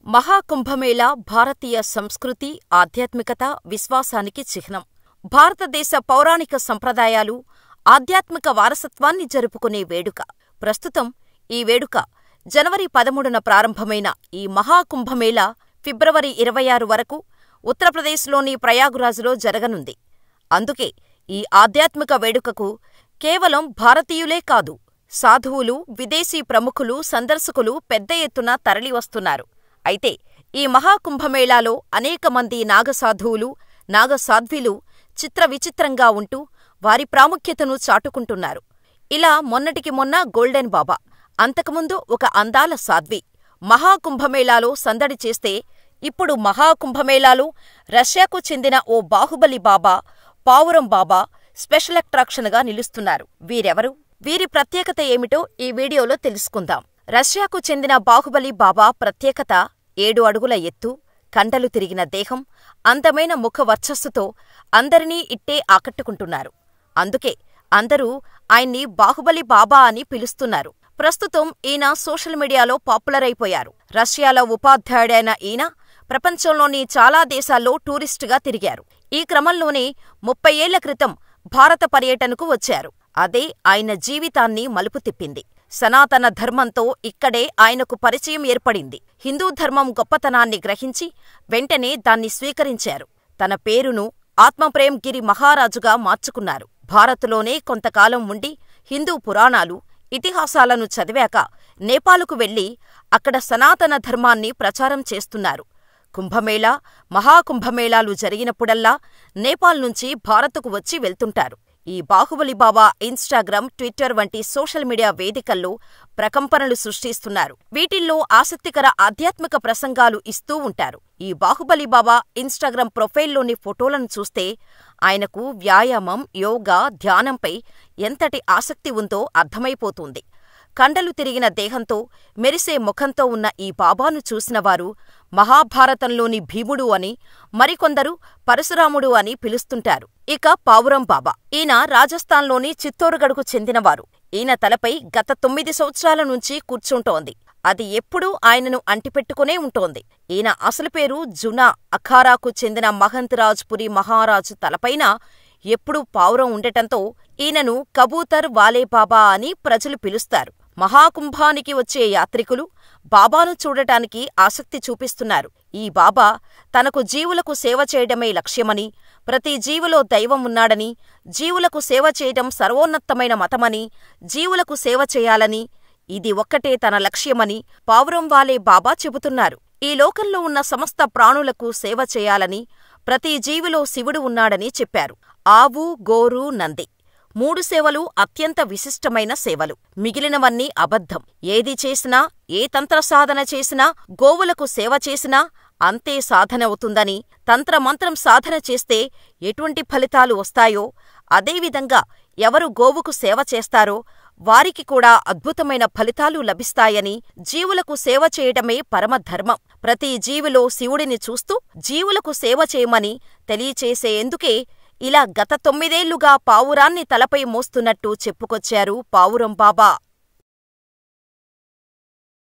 మహాకుంభమేళా భారతీయ సంస్కృతి, ఆధ్యాత్మికత, విశ్వాసానికి చిహ్నం. భారతదేశ పౌరాణిక సంప్రదాయాలు, ఆధ్యాత్మిక వారసత్వాన్ని జరుపుకునే వేడుక. ప్రస్తుతం ఈ వేడుక జనవరి 13న ప్రారంభమైన ఈ మహాకుంభమేళా ఫిబ్రవరి 26 వరకు ఉత్తరప్రదేశ్లోని ప్రయాగ్రాజ్లో జరగనుంది. అందుకే ఈ ఆధ్యాత్మిక వేడుకకు కేవలం భారతీయులే కాదు, సాధువులు, విదేశీ ప్రముఖులు, సందర్శకులు పెద్ద ఎత్తున తరలివస్తున్నారు. అయితే ఈ మహాకుంభమేళాలో అనేకమంది నాగసాధువులు, నాగసాధ్విలు చిత్రవిచిత్రంగా ఉంటూ వారి ప్రాముఖ్యతను చాటుకుంటున్నారు. ఇలా మొన్నటికి మొన్న గోల్డెన్ బాబా, అంతకుముందు ఒక అందాల సాధ్వి మహాకుంభమేళాలో సందడి చేస్తే, ఇప్పుడు మహాకుంభమేళాలో రష్యాకు చెందిన ఓ బాహుబలి బాబా, పావురం బాబా స్పెషల్ అట్రాక్షన్గా నిలుస్తున్నారు. వీరెవరు? వీరి ప్రత్యేకత ఏమిటో ఈ వీడియోలో తెలుసుకుందాం. రష్యాకు చెందిన బాహుబలి బాబా ప్రత్యేకత 7 అడుగుల ఎత్తు, కండలు తిరిగిన దేహం, అందమైన ముఖ వర్చస్సుతో అందరినీ ఇట్టే ఆకట్టుకుంటున్నారు. అందుకే అందరూ ఆయన్ని బాహుబలి బాబా అని పిలుస్తున్నారు. ప్రస్తుతం ఈయన సోషల్ మీడియాలో పాపులర్ అయిపోయారు. రష్యాలో ఉపాధ్యాయుడైన ఈయన ప్రపంచంలోని చాలా దేశాల్లో టూరిస్టుగా తిరిగారు. ఈ క్రమంలోనే 30 ఏళ్ల క్రితం భారత పర్యటనకు వచ్చారు. అదే ఆయన జీవితాన్ని మలుపు తిప్పింది. సనాతన ధర్మంతో ఇక్కడే ఆయనకు పరిచయం ఏర్పడింది. హిందూ ధర్మం గొప్పతనాన్ని గ్రహించి వెంటనే దాన్ని స్వీకరించారు. తన పేరును ఆత్మప్రేమ్ గిరి మహారాజుగా మార్చుకున్నారు. భారత్లోనే కొంతకాలం ఉండి హిందూ పురాణాలు, ఇతిహాసాలను చదివాక నేపాలుకు వెళ్లి అక్కడ సనాతన ధర్మాన్ని ప్రచారం చేస్తున్నారు. కుంభమేళా, మహాకుంభమేళాలు జరిగినప్పుడల్లా నేపాల్ నుంచి భారత్కు వచ్చి వెళ్తుంటారు. ఈ బాహుబలి బాబా ఇన్స్టాగ్రామ్, ట్విట్టర్ వంటి సోషల్ మీడియా వేదికల్లో ప్రకంపనలు సృష్టిస్తున్నారు. వీటిల్లో ఆసక్తికర ఆధ్యాత్మిక ప్రసంగాలు ఇస్తూ ఉంటారు. ఈ బాహుబలి బాబా ఇన్స్టాగ్రామ్ ప్రొఫైల్లోని ఫోటోలను చూస్తే ఆయనకు వ్యాయామం, యోగా, ధ్యానంపై ఎంతటి ఆసక్తి ఉందో అర్థమైపోతుంది. కండలు తిరిగిన దేహంతో, మెరిసే ముఖంతో ఉన్న ఈ బాబాను చూసినవారు మహాభారతంలోని భీముడు అని, మరికొందరు పరశురాముడు అని పిలుస్తుంటారు. ఇక పావురం బాబా, ఈయన రాజస్థాన్లోని చిత్తోర్గఢ్కు చెందినవారు. ఈయన తలపై గత 9 సంవత్సరాల నుంచి కూర్చుంటోంది. అది ఎప్పుడూ ఆయనను అంటిపెట్టుకునే ఉంటోంది. ఈయన అసలు పేరు జునా. అఖారాకు చెందిన మహంత్ రాజ్ పురి మహారాజు తలపైన ఎప్పుడూ పావురం ఉండటంతో ఈయనను కబూతర్ వాలే బాబా అని ప్రజలు పిలుస్తారు. మహాకుంభానికి వచ్చే యాత్రికులు బాబాను చూడటానికి ఆసక్తి చూపిస్తున్నారు. ఈ బాబా తనకు జీవులకు సేవ చేయడమే లక్ష్యమని, ప్రతి జీవులో దైవం ఉన్నాడని, జీవులకు సేవ చేయడం సర్వోన్నతమైన మతమని, జీవులకు సేవ చేయాలని, ఇది ఒక్కటే తన లక్ష్యమని పావురం వాలే బాబా చెబుతున్నారు. ఈ లోకంలో ఉన్న సమస్త ప్రాణులకు సేవ చేయాలని, ప్రతి జీవిలో శివుడు ఉన్నాడని చెప్పారు. ఆవు, గోరు, నంది 3 సేవలు అత్యంత విశిష్టమైన సేవలు. మిగిలినవన్నీ అబద్ధం. ఏది చేసినా, ఏ తంత్రసాధన చేసినా, గోవులకు సేవ చేసినా అంతే సాధనవుతుందని, తంత్రమంత్రం సాధన చేస్తే ఎటువంటి ఫలితాలు వస్తాయో అదేవిధంగా ఎవరు గోవుకు సేవ చేస్తారో వారికి కూడా అద్భుతమైన ఫలితాలు లభిస్తాయని, జీవులకు సేవ చేయడమే పరమధర్మం, ప్రతి జీవిలో శివుడిని చూస్తూ జీవులకు సేవ చేయమని తెలియచేసేందుకే ఇలా గత 9 ఏళ్లుగా పావురాన్ని తలపై మోస్తున్నట్టు చెప్పుకొచ్చారు పావురం బాబా.